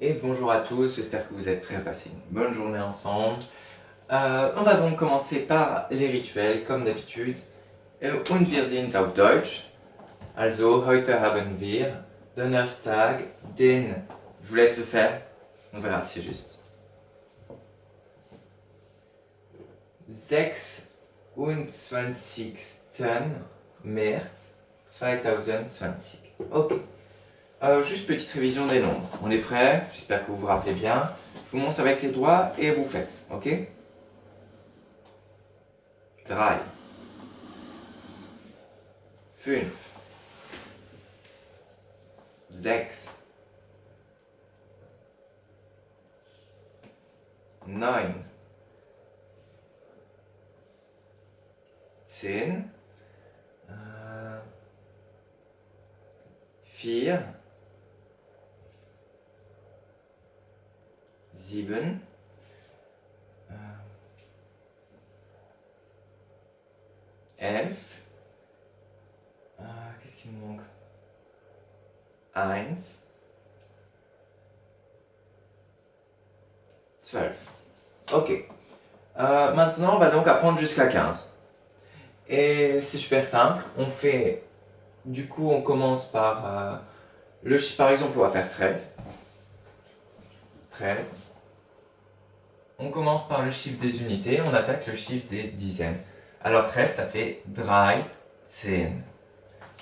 Et bonjour à tous, j'espère que vous êtes prêts à passer une bonne journée ensemble. On va donc commencer par les rituels, comme d'habitude. Und wir sind auf Deutsch. Also, heute haben wir Donnerstag, den... Je vous laisse le faire, on verra si c'est juste. 26. März 2020. Ok. Juste petite révision des nombres. On est prêt? J'espère que vous vous rappelez bien. Je vous montre avec les doigts et vous faites, ok? 3, 5, 6, 9, 10, 4, 7, 11, qu'est-ce qu'il me manque? 1, 12. Ok. Maintenant, on va donc apprendre jusqu'à 15. Et c'est super simple. On fait... Du coup, on commence par... par exemple, on va faire 13. 13. On commence par le chiffre des unités, on attaque le chiffre des dizaines. Alors 13, ça fait 13.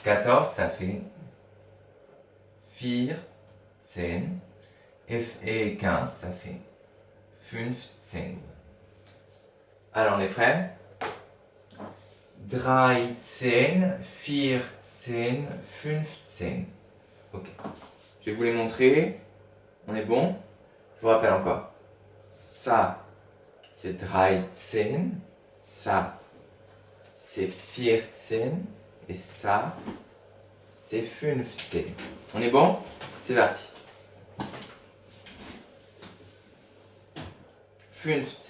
14, ça fait 14. Et 15, ça fait 15. Alors on est prêt? 13, 14, 15. Ok. Je vais vous les montrer. On est bon? Je vous rappelle encore. Ça, c'est 13. Ça, c'est 14. Et ça, c'est 15. On est bon? C'est parti. 15.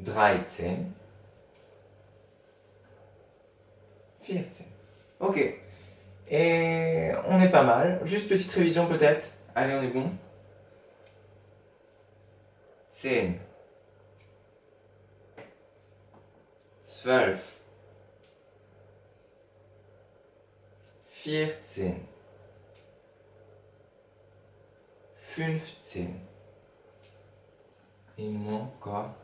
13. 14. Ok. Et on est pas mal. Juste petite révision peut-être. Allez, on est bon. 10. 12. 14. 15. Et il manque encore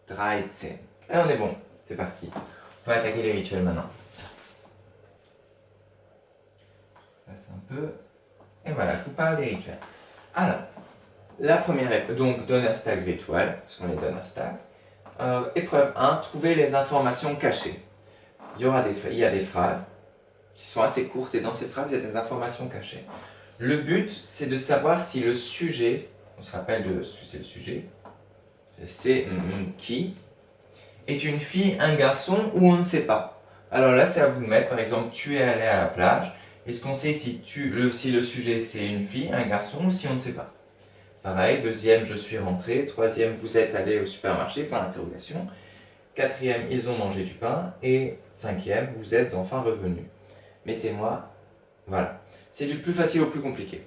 13. Et on est bon. C'est parti. On va attaquer les rituels maintenant. Passe un peu. Et voilà, je vous parle des rituels. Alors, la première, donc Donnerstag rituel, parce qu'on est Donnerstag. Épreuve 1, trouver les informations cachées. Il y a des phrases qui sont assez courtes et dans ces phrases, il y a des informations cachées. Le but, c'est de savoir si le sujet, on se rappelle de c'est le sujet, c'est qui, est une fille, un garçon ou on ne sait pas. Alors là, c'est à vous de mettre, par exemple, tu es allé à la plage. Est-ce qu'on sait si le sujet c'est une fille, un garçon ou si on ne sait pas? Pareil, deuxième, je suis rentré. Troisième, vous êtes allé au supermarché, point d'interrogation. Quatrième, ils ont mangé du pain. Et cinquième, vous êtes enfin revenu. Mettez-moi, voilà. C'est du plus facile au plus compliqué.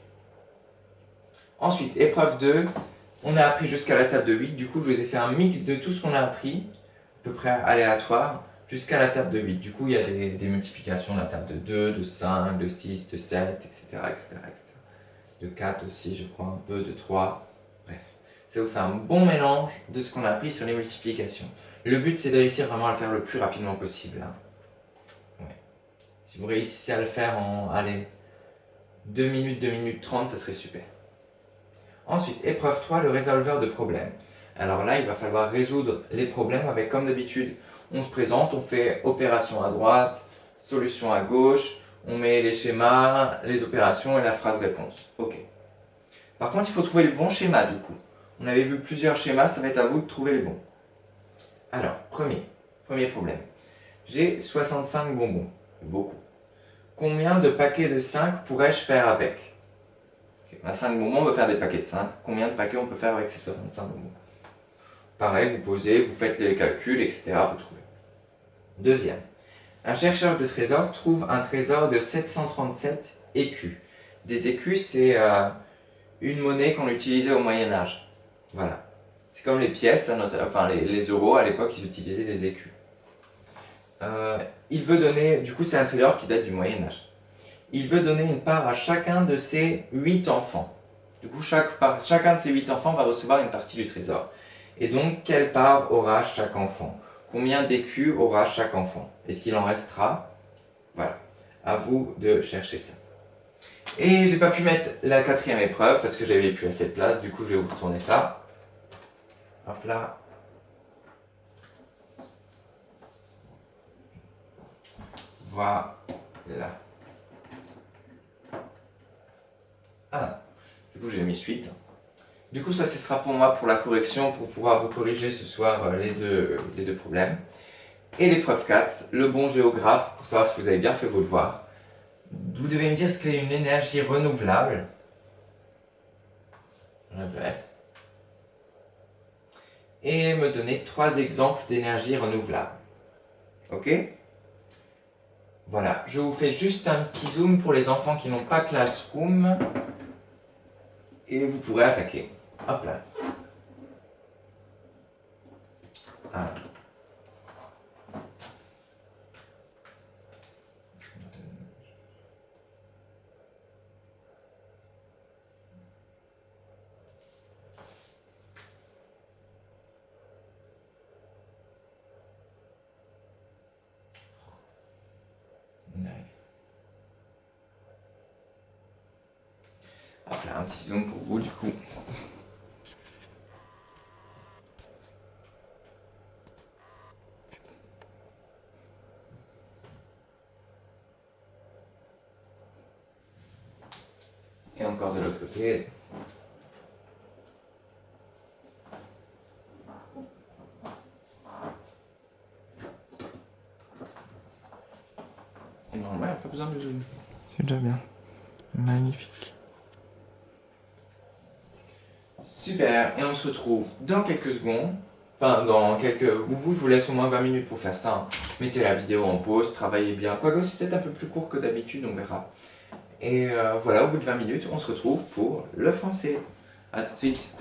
Ensuite, épreuve 2, on a appris jusqu'à la table de 8. Du coup, je vous ai fait un mix de tout ce qu'on a appris, à peu près aléatoire, jusqu'à la table de 8. Du coup, il y a des multiplications de la table de 2, de 5, de 6, de 7, etc. etc., etc. De 4 aussi, je crois, un peu, de 3. Bref, ça vous fait un bon mélange de ce qu'on a appris sur les multiplications. Le but, c'est de réussir vraiment à le faire le plus rapidement possible. Hein. Ouais. Si vous réussissez à le faire en, allez, 2 minutes 30, ça serait super. Ensuite, épreuve 3, le résolveur de problèmes. Alors là, il va falloir résoudre les problèmes avec, comme d'habitude, on se présente, on fait opération à droite, solution à gauche, on met les schémas, les opérations et la phrase réponse. Ok. Par contre, il faut trouver le bon schéma du coup. On avait vu plusieurs schémas, ça va être à vous de trouver le bon. Alors, premier problème. J'ai 65 bonbons. Beaucoup. Combien de paquets de 5 pourrais-je faire avec? Okay. À 5 bonbons, on va faire des paquets de 5. Combien de paquets on peut faire avec ces 65 bonbons? Pareil, vous posez, vous faites les calculs, etc. Vous trouvez. Deuxième. Un chercheur de trésors trouve un trésor de 737 écus. Des écus, c'est une monnaie qu'on utilisait au Moyen-Âge. Voilà. C'est comme les pièces, enfin les euros, à l'époque, ils utilisaient des écus. Il veut donner, du coup, c'est un trésor qui date du Moyen-Âge. Il veut donner une part à chacun de ses 8 enfants. Du coup, chacun de ces 8 enfants va recevoir une partie du trésor. Et donc, quelle part aura chaque enfant? Combien d'écus aura chaque enfant? Est-ce qu'il en restera? Voilà. À vous de chercher ça. Et j'ai pas pu mettre la 4e épreuve parce que j'avais plus assez de place. Du coup, je vais vous retourner ça. Hop là. Voilà. Ah, du coup, j'ai mis suite. Du coup, ça, ce sera pour moi pour la correction, pour pouvoir vous corriger ce soir les deux problèmes. Et l'épreuve 4, le bon géographe, pour savoir si vous avez bien fait vos devoirs. Vous devez me dire ce qu'est une énergie renouvelable. Je le laisse. Et me donner 3 exemples d'énergie renouvelable. Ok? Voilà, je vous fais juste un petit zoom pour les enfants qui n'ont pas Classroom. Et vous pourrez attaquer. Hop là. Ah. On arrive. Hop là, un petit zoom pour vous du coup. Et encore de l'autre côté. Et non, ouais, pas besoin de zoom. C'est déjà bien. Magnifique. Super, et on se retrouve dans quelques secondes. Enfin, dans quelques... Vous, je vous laisse au moins 20 minutes pour faire ça. Hein. Mettez la vidéo en pause, travaillez bien. Quoique c'est peut-être un peu plus court que d'habitude, on verra. Et voilà, au bout de 20 minutes, on se retrouve pour le français. A tout de suite.